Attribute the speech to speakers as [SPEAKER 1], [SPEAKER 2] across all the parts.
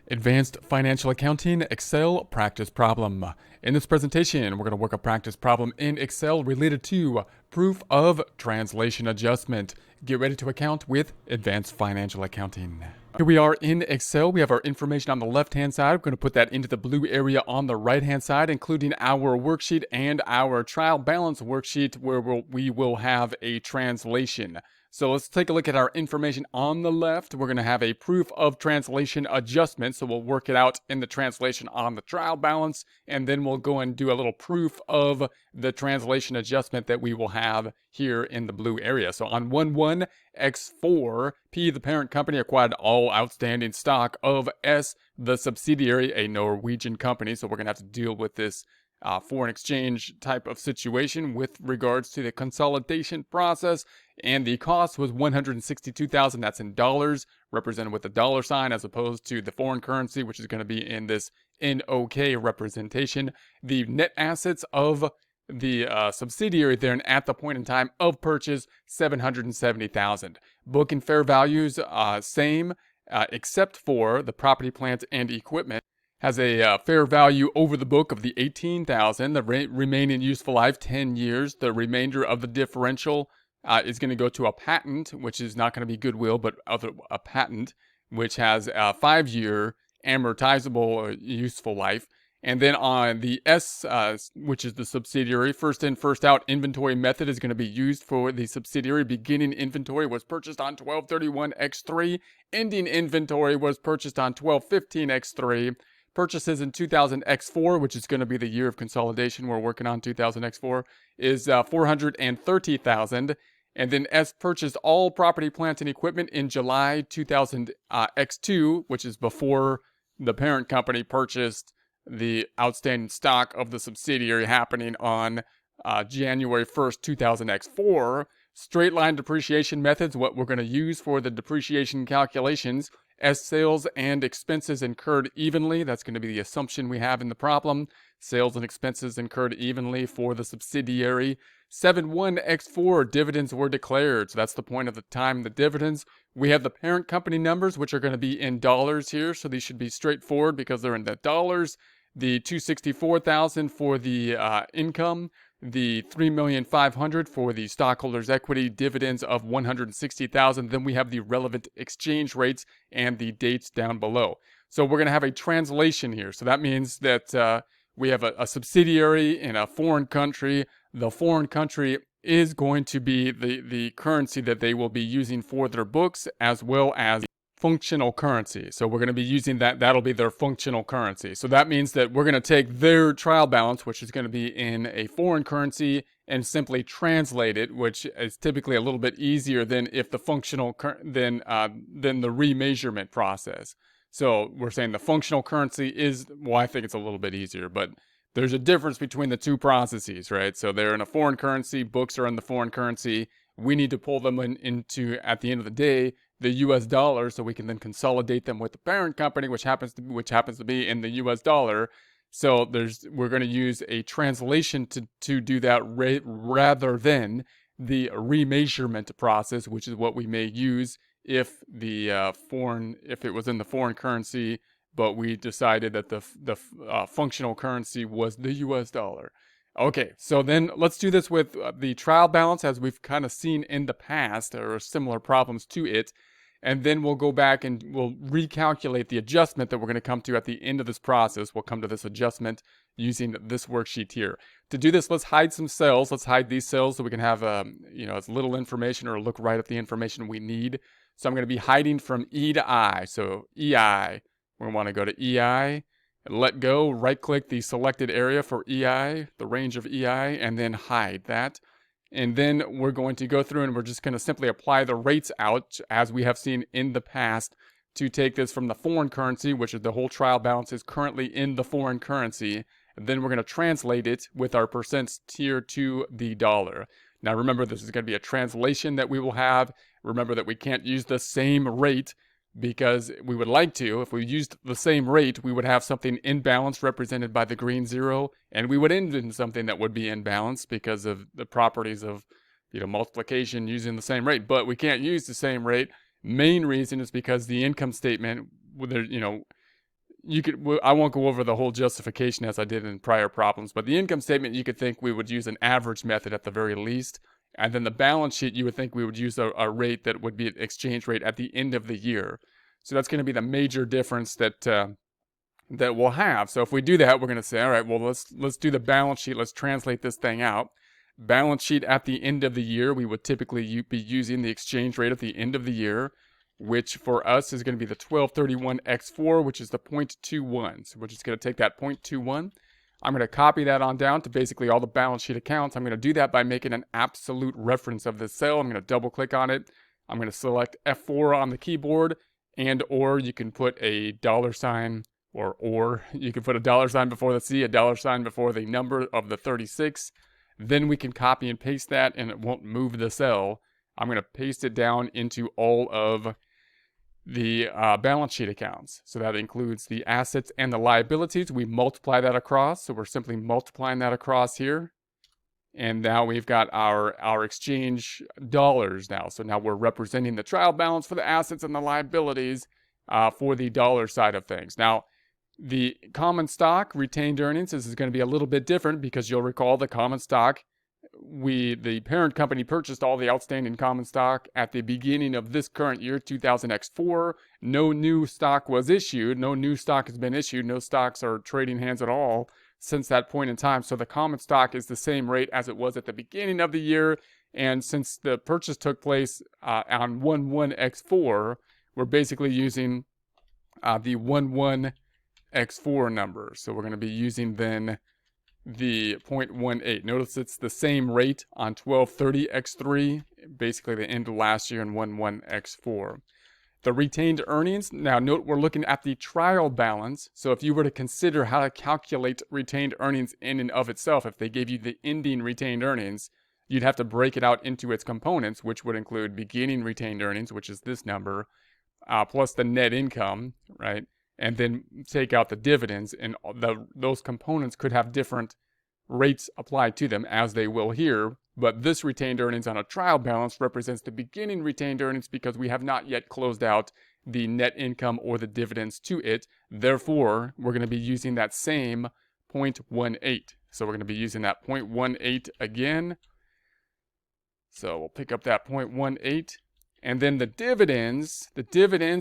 [SPEAKER 1] Advanced Financial Accounting Excel Practice Problem. In this presentation, we're going to work a practice problem in Excel related to proof of translation adjustment. Get ready to account with Advanced Financial Accounting. Here we are in Excel. We have our information on the left-hand side. We're going to put that into the blue area on the right-hand side, including our worksheet and our trial balance worksheet where we will have a translation. So let's take a look at our information on the left. We're going to have a proof of translation adjustment. So we'll work it out in the translation on the trial balance, and then we'll go and do a little proof of the translation adjustment that we will have here in the blue area. So on 1/1x4, P, the parent company, acquired all outstanding stock of S, the subsidiary, a Norwegian company. So we're going to have to deal with this foreign exchange type of situation with regards to the consolidation process. And the cost was $162,000. That's in dollars, represented with the dollar sign, as opposed to the foreign currency, which is going to be in this NOK representation. The net assets of the subsidiary there and at the point in time of purchase, $770,000. Book and fair values, same, except for the property, plant, and equipment. Has a fair value over the book of the $18,000. The remaining useful life, 10 years. The remainder of the differential is going to go to a patent, which is not going to be goodwill, but a patent, which has a 5-year amortizable useful life. And then on the S, which is the subsidiary, first in, first out inventory method is going to be used for the subsidiary. Beginning inventory was purchased on 12/31x3. Ending inventory was purchased on 12/15x3. Purchases in 2000x4, which is going to be the year of consolidation. We're working on 2000x4, is $430,000. And then S purchased all property, plant, and equipment in July 2000x2, which is before the parent company purchased the outstanding stock of the subsidiary, happening on January 1st, 2000x4. Straight line depreciation methods, what we're going to use for the depreciation calculations. S sales and expenses incurred evenly. That's going to be the assumption we have in the problem. Sales and expenses incurred evenly for the subsidiary. 7/1x4 dividends were declared. So that's the point of the time the dividends. We have the parent company numbers, which are going to be in dollars here. So these should be straightforward because they're in the dollars. The $264,000 for the income. The $3,500,000 for the stockholders' equity, dividends of $160,000. Then we have the relevant exchange rates and the dates down below. So we're going to have a translation here. So that means that we have a subsidiary in a foreign country. The foreign country is going to be the currency that they will be using for their books, as well as functional currency. So we're going to be using that. That'll be their functional currency. So that means that we're going to take their trial balance, which is going to be in a foreign currency, and simply translate it, which is typically a little bit easier than if the functional than the remeasurement process. So we're saying the functional currency is, well, I think it's a little bit easier, but there's a difference between the two processes, right? So they're in a foreign currency, books are in the foreign currency. We need to pull them into, at the end of the day, the U.S. dollar, so we can then consolidate them with the parent company, which happens to be in the U.S. dollar. So we're going to use a translation to do that rather than the remeasurement process, which is what we may use if if it was in the foreign currency, but we decided that the functional currency was the U.S. dollar. Okay, so then let's do this with the trial balance, as we've kind of seen in the past. There are similar problems to it. And then we'll go back and we'll recalculate the adjustment that we're going to come to at the end of this process. We'll come to this adjustment using this worksheet here. To do this, let's hide some cells. Let's hide these cells so we can have as little information, or look right at the information we need. So I'm going to be hiding from E to I. So EI, we want to go to EI. Let go, right-click the selected area for EI, the range of EI, and then hide that. And then we're going to go through and we're just going to simply apply the rates out, as we have seen in the past, to take this from the foreign currency, which is the whole trial balance is currently in the foreign currency. And then we're going to translate it with our percents tier to the dollar. Now remember, this is going to be a translation that we will have. Remember that we can't use the same rate, because we would like to. If we used the same rate, we would have something in balance represented by the green 0, and we would end in something that would be in balance because of the properties of multiplication using the same rate. But we can't use the same rate. Main reason is because the income statement, I won't go over the whole justification as I did in prior problems, but the income statement, you could think we would use an average method at the very least. And then the balance sheet, you would think we would use a rate that would be an exchange rate at the end of the year. So that's going to be the major difference that we'll have. So if we do that, we're going to say, all right, well, let's do the balance sheet. Let's translate this thing out. Balance sheet at the end of the year, we would typically be using the exchange rate at the end of the year, which for us is going to be the 1231x4, which is the 0.21. So we're just going to take that 0.21. I'm going to copy that on down to basically all the balance sheet accounts. I'm going to do that by making an absolute reference of this cell. I'm going to double click on it. I'm going to select F4 on the keyboard, and or you can put a dollar sign, or you can put a dollar sign before the C, a dollar sign before the number of the 36. Then we can copy and paste that, and it won't move the cell. I'm going to paste it down into all of the balance sheet accounts. So that includes the assets and the liabilities. We multiply that across. So we're simply multiplying that across here. And now we've got our exchange dollars now. So now we're representing the trial balance for the assets and the liabilities for the dollar side of things. Now, the common stock retained earnings, this is going to be a little bit different because you'll recall the common stock, the parent company purchased all the outstanding common stock at the beginning of this current year, 2000X4. No new stock was issued. No new stock has been issued. No stocks are trading hands at all since that point in time. So the common stock is the same rate as it was at the beginning of the year. And since the purchase took place on 11X4, we're basically using the 11X4 number. So we're going to be using then the 0.18. Notice it's the same rate on 1230X3, basically the end of last year, and 11X4. The retained earnings, now note we're looking at the trial balance. So if you were to consider how to calculate retained earnings in and of itself, if they gave you the ending retained earnings, you'd have to break it out into its components, which would include beginning retained earnings, which is this number, plus the net income, right? And then take out the dividends, and those components could have different rates applied to them, as they will here. But this retained earnings on a trial balance represents the beginning retained earnings because we have not yet closed out the net income or the dividends to it. Therefore, we're going to be using that same 0.18. So we're going to be using that 0.18 again. So we'll pick up that 0.18. And then the dividends,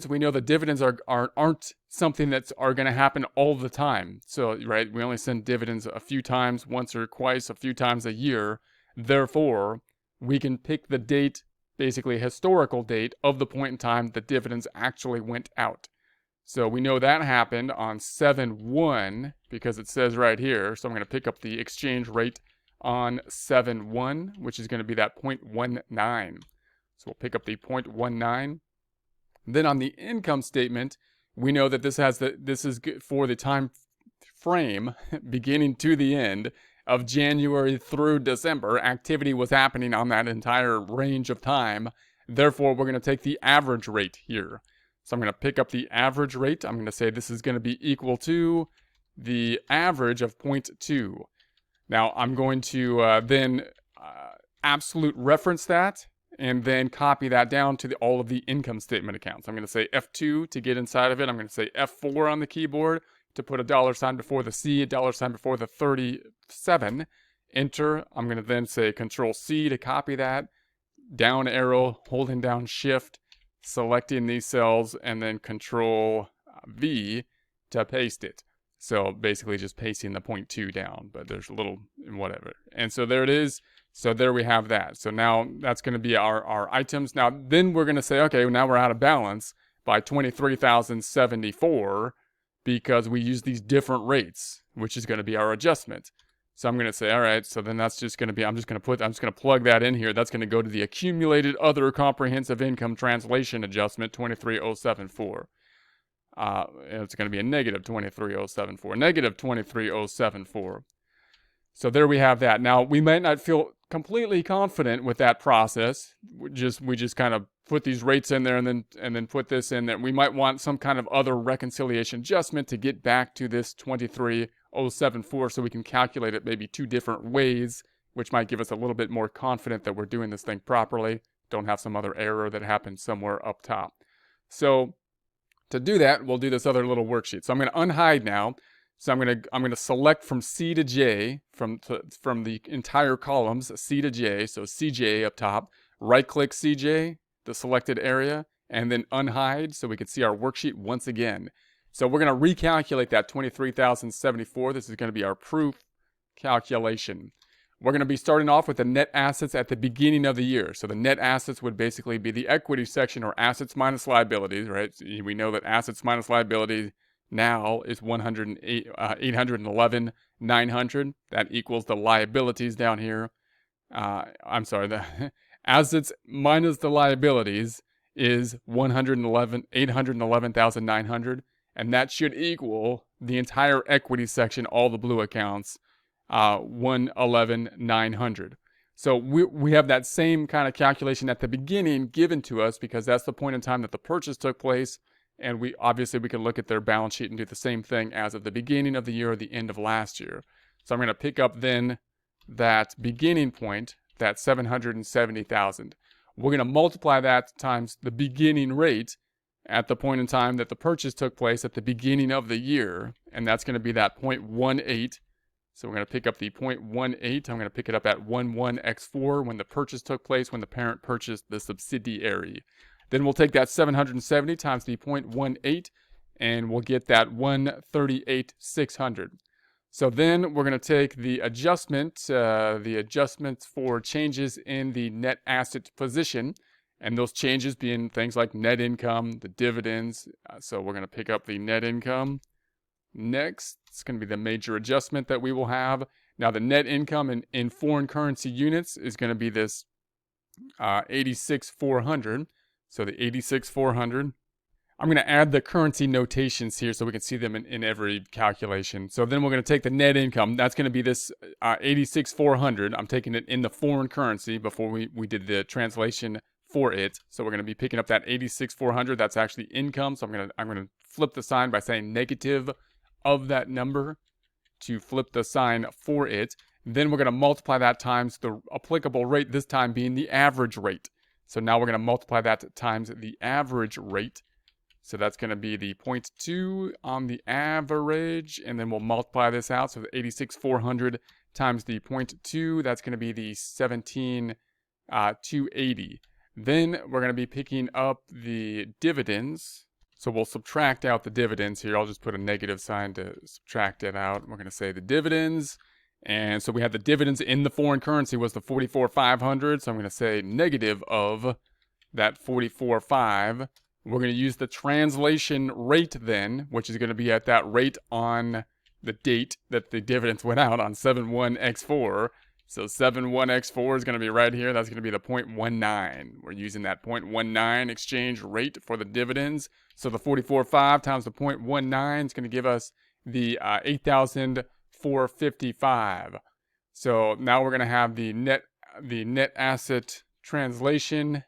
[SPEAKER 1] we know the dividends aren't something that's going to happen all the time. So, right, we only send dividends a few times, once or twice, a few times a year. Therefore, we can pick the date, basically historical date, of the point in time the dividends actually went out. So we know that happened on 7/1 because it says right here. So I'm going to pick up the exchange rate on 7/1, which is going to be that 0.19. So we'll pick up the 0.19. Then on the income statement, we know that this is good for the time frame beginning to the end of January through December. Activity was happening on that entire range of time. Therefore, we're going to take the average rate here. So I'm going to pick up the average rate. I'm going to say this is going to be equal to the average of 0.2. Now, I'm going to then absolute reference that, and then copy that down to all of the income statement accounts. I'm going to say F2 to get inside of it. I'm going to say F4 on the keyboard to put a dollar sign before the C, a dollar sign before the 37. Enter. I'm going to then say Control C to copy that. Down arrow, holding down Shift, selecting these cells, and then Control V to paste it. So basically just pasting the 0.2 down, but there's a little whatever. And so there it is. So there we have that. So now that's going to be our items. Now then we're going to say, okay, now we're out of balance by 23,074 because we use these different rates, which is going to be our adjustment. So I'm going to say, all right, so then that's just going to be, I'm just going to plug that in here. That's going to go to the accumulated other comprehensive income translation adjustment 23074. It's going to be a negative 23074, negative 23074. So there we have that. Now, we might not feel completely confident with that process. We just kind of put these rates in there and then put this in there. We might want some kind of other reconciliation adjustment to get back to this 23074 so we can calculate it maybe two different ways, which might give us a little bit more confident that we're doing this thing properly. Don't have some other error that happened somewhere up top. So To do that, we'll do this other little worksheet. So I'm going to unhide now. So I'm going to select from C to J, from the entire columns, C to J, so CJ up top. Right-click CJ, the selected area, and then unhide so we can see our worksheet once again. So we're going to recalculate that 23,074. This is going to be our proof calculation. We're going to be starting off with the net assets at the beginning of the year. So the net assets would basically be the equity section, or assets minus liabilities, right? So we know that assets minus liabilities now is 811,900. That equals the liabilities down here. I'm sorry, the assets minus the liabilities is 811,900, and that should equal the entire equity section, all the blue accounts, 111,900. So we have that same kind of calculation at the beginning given to us because that's the point in time that the purchase took place. And we can look at their balance sheet and do the same thing as of the beginning of the year or the end of last year. So I'm going to pick up then that beginning point, that 770,000. We're going to multiply that times the beginning rate at the point in time that the purchase took place at the beginning of the year. And that's going to be that 0.18. So we're going to pick up the 0.18. I'm going to pick it up at 11x4 when the purchase took place, when the parent purchased the subsidiary. Then we'll take that 770 times the 0.18, and we'll get that 138,600. So then we're going to take the adjustments for changes in the net asset position, and those changes being things like net income, the dividends. So we're going to pick up the net income. Next, it's going to be the major adjustment that we will have. Now, the net income in foreign currency units is going to be this 86,400. So the 86,400. I'm going to add the currency notations here so we can see them in every calculation. So then we're going to take the net income. That's going to be this 86,400. I'm taking it in the foreign currency before we did the translation for it. So we're going to be picking up that 86,400. That's actually income. So I'm going to flip the sign by saying negative of that number to flip the sign for it. Then we're going to multiply that times the applicable rate, this time being the average rate. So now we're going to multiply that times the average rate. So that's going to be the 0.2 on the average, and then we'll multiply this out. So the 86,400 times the 0.2, that's going to be the 17,280. Then we're going to be picking up the dividends. So we'll subtract out the dividends here. I'll just put a negative sign to subtract it out. We're going to say the dividends. And so we had the dividends in the foreign currency was the 44,500. So I'm going to say negative of that 44,500. We're going to use the translation rate then, which is going to be at that rate on the date that the dividends went out on 7/1x4. So 7/1x4 is going to be right here. That's going to be the 0.19. We're using that 0.19 exchange rate for the dividends. So the 44,500 times the 0.19 is going to give us the 8,455. So now we're going to have the net asset translation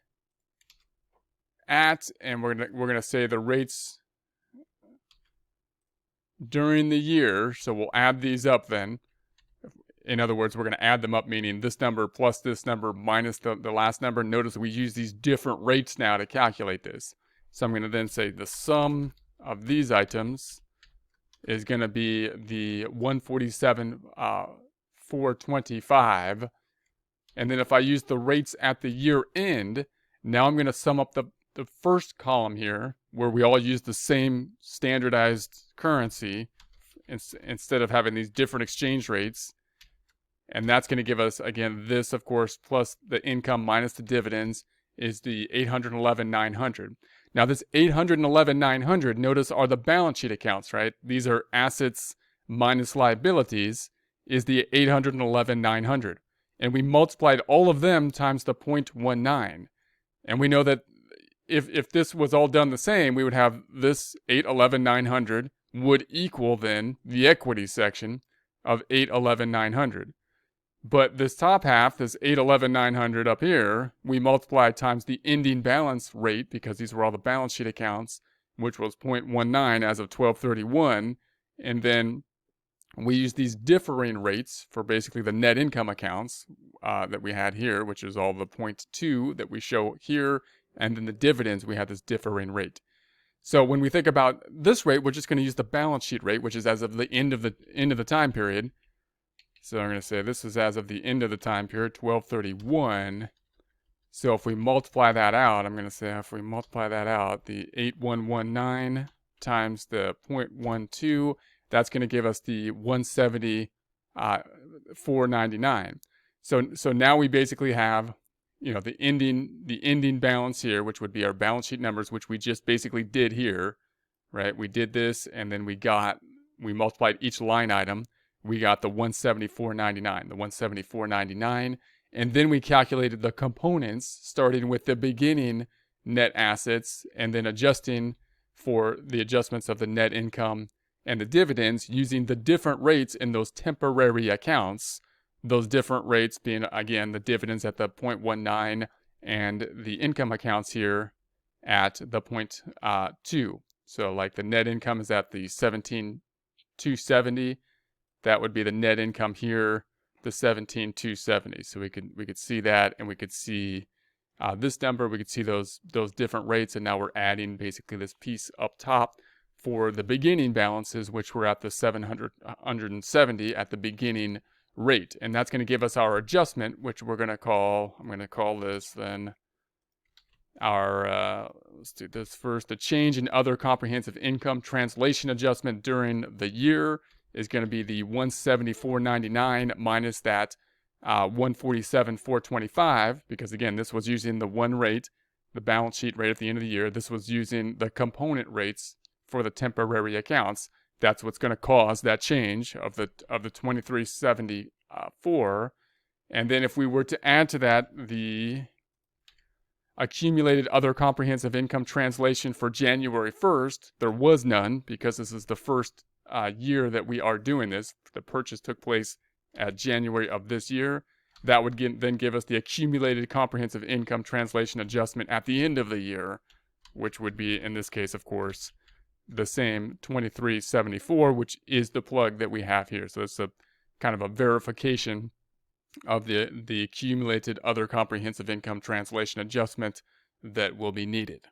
[SPEAKER 1] and we're gonna say the rates during the year. So we'll add these up then. In other words, we're going to add them up, meaning this number plus this number minus the last number. Notice we use these different rates now to calculate this. So I'm going to then say the sum of these items is going to be the 147,425. And then if I use the rates at the year end, now I'm going to sum up the first column here, where we all use the same standardized currency instead of having these different exchange rates. And that's going to give us, again, this, of course, plus the income minus the dividends is the 811,900. Now, this 811,900, notice, are the balance sheet accounts, right? These are assets minus liabilities, is the 811,900. And we multiplied all of them times the 0.19. And we know that if this was all done the same, we would have this 811,900 would equal then the equity section of 811,900. But this top half, this 811,900 up here, we multiply times the ending balance rate, because these were all the balance sheet accounts, which was 0.19 as of 12/31. And then we use these differing rates for basically the net income accounts that we had here, which is all the 0.2 that we show here. And then the dividends, we have this differing rate. So when we think about this rate, we're just going to use the balance sheet rate, which is as of the end of the time period. So I'm going to say this is as of the end of the time period, 12/31. So if we multiply that out, I'm going to say if we multiply that out, the 8119 times the 0.12, that's going to give us the 170,499. So now we basically have, the ending balance here, which would be our balance sheet numbers, which we just basically did here, right? We did this, and then we multiplied each line item. We got the 174.99, and then we calculated the components, starting with the beginning net assets and then adjusting for the adjustments of the net income and the dividends using the different rates in those temporary accounts. Those different rates being, again, the dividends at the 0.19 and the income accounts here at the 0.2. So like the net income is at the 17,270. That would be the net income here, the 17,270. So we could see that, and we could see this number. We could see those different rates, and now we're adding basically this piece up top for the beginning balances, which were at the 770 at the beginning rate, and that's going to give us our adjustment, which I'm going to call this then our, let's do this first, the change in other comprehensive income translation adjustment during the year is going to be the 174.99 minus that 147,425, because again, this was using the one rate, the balance sheet rate at the end of the year. This was using the component rates for the temporary accounts. That's what's going to cause that change of the 2374. And then if we were to add to that the accumulated other comprehensive income translation for January 1st, there was none because this is the first year that we are doing this. The purchase took place at January of this year. That would then give us the accumulated comprehensive income translation adjustment at the end of the year, which would be, in this case, of course, the same 2374, which is the plug that we have here. So it's a kind of a verification of the accumulated other comprehensive income translation adjustment that will be needed.